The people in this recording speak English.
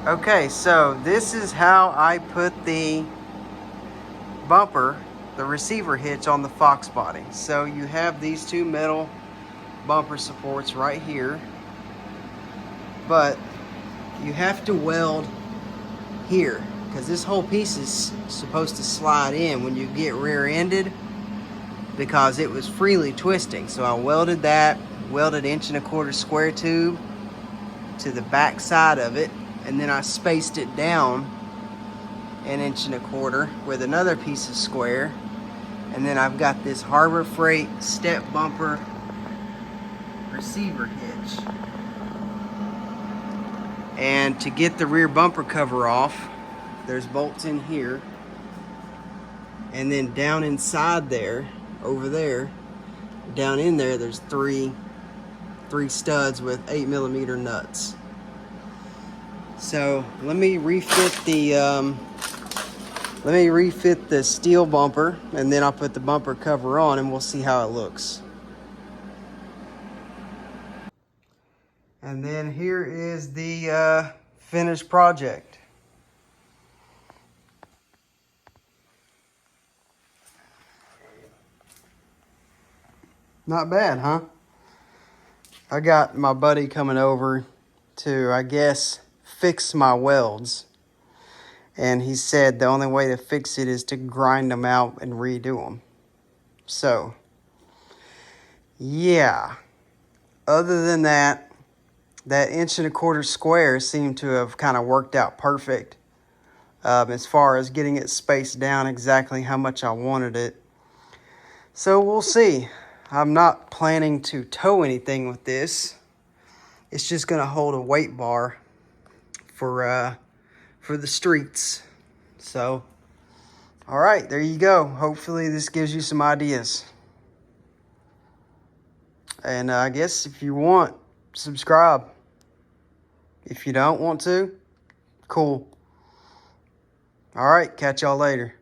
Okay, so this is how I put the bumper, the receiver hitch on the foxbody. So you have these two metal bumper supports right here, but you have to weld here because this whole piece is supposed to slide in when you get rear-ended because it was freely twisting. So I welded that, welded 1.25" square tube to the back side of it, and then I spaced it down 1.25" with another piece of square. And then I've got this Harbor Freight step bumper receiver hitch. And to get the rear bumper cover off, there's bolts in here. And then down inside there, over there, down in there, there's three studs with 8mm nuts. So let me refit the steel bumper, and then I'll put the bumper cover on and we'll see how it looks. And then here is the finished project. Not bad, huh? I got my buddy coming over to, I guess, fix my welds. And he said the only way to fix it is to grind them out and redo them. So, yeah. Other than that, that 1.25" square seemed to have kind of worked out perfect as far as getting it spaced down exactly how much I wanted it. So we'll see. I'm not planning to tow anything with this. It's just going to hold a weight bar for the streets. So, all right, there you go. Hopefully this gives you some ideas. And I guess if you want, subscribe. If you don't want to, cool. All right, catch y'all later.